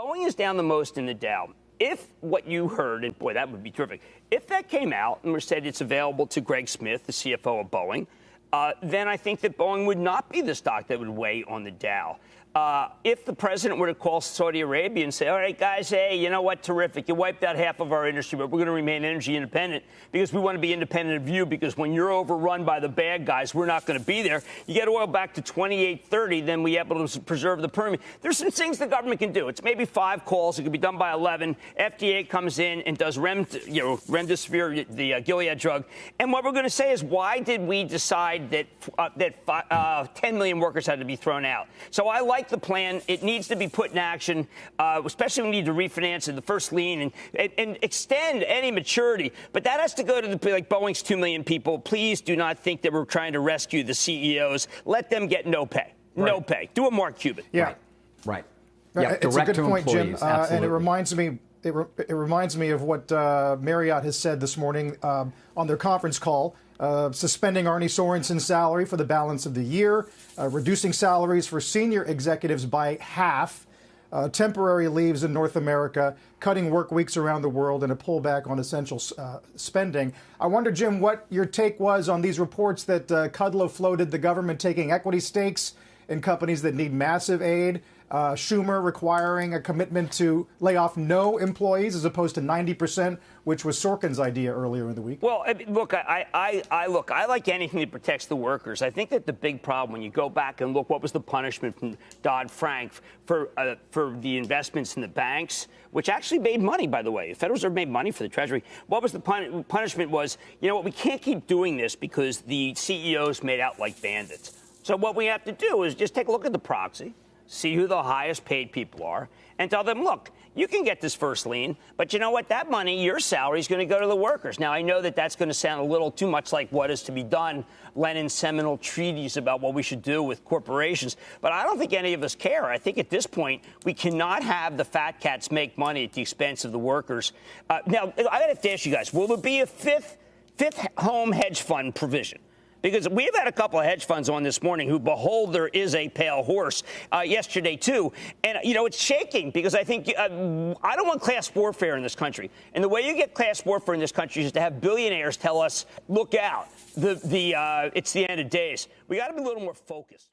Boeing is down the most in the Dow. If what you heard, and boy, that would be terrific, if that came out and said it's available to Greg Smith, the CFO of Boeing, then I think that Boeing would not be the stock that would weigh on the Dow. If the president were to call Saudi Arabia and say, all right, guys, hey, you know what, terrific, you wiped out half of our industry, but we're going to remain energy independent because we want to be independent of you, because when you're overrun by the bad guys, we're not going to be there. You get oil back to 28.30, then we able to preserve the Permian. There's some things the government can do. It's maybe 5 calls. It could be done by 11. FDA comes in and does remdesivir, the Gilead drug. And what we're going to say is, why did we decide that 10 million workers had to be thrown out? So I like the plan. It needs to be put in action, especially when we need to refinance in the first lien and extend any maturity. But that has to go to like Boeing's 2 million people. Please do not think that we're trying to rescue the CEOs. Let them get no pay. Right. No pay. Do a Mark Cuban. Yeah. Right. Yeah, it's a good point, Jim. And it reminds me of what Marriott has said this morning on their conference call. Suspending Arnie Sorensen's salary for the balance of the year, reducing salaries for senior executives by half, temporary leaves in North America, cutting work weeks around the world, and a pullback on essential spending. I wonder, Jim, what your take was on these reports that Kudlow floated, the government taking equity stakes in companies that need massive aid, Schumer requiring a commitment to lay off no employees as opposed to 90%, which was Sorkin's idea earlier in the week. Well, look, I like anything that protects the workers. I think that the big problem, when you go back and look, what was the punishment from Dodd-Frank for the investments in the banks, which actually made money, by the way. The Federal Reserve made money for the Treasury. What was the punishment was, you know what, we can't keep doing this because the CEOs made out like bandits. So what we have to do is just take a look at the proxy, see who the highest paid people are, and tell them, look, you can get this first lien, but you know what? That money, your salary, is going to go to the workers. Now, I know that that's going to sound a little too much like what is to be done, Lenin's seminal treatise about what we should do with corporations, but I don't think any of us care. I think at this point, we cannot have the fat cats make money at the expense of the workers. Now, I have to ask you guys, will there be a fifth home hedge fund provision? Because we've had a couple of hedge funds on this morning who, behold, there is a pale horse yesterday, too. And, you know, it's shaking because I think I don't want class warfare in this country. And the way you get class warfare in this country is to have billionaires tell us, look out, it's the end of days. We got to be a little more focused.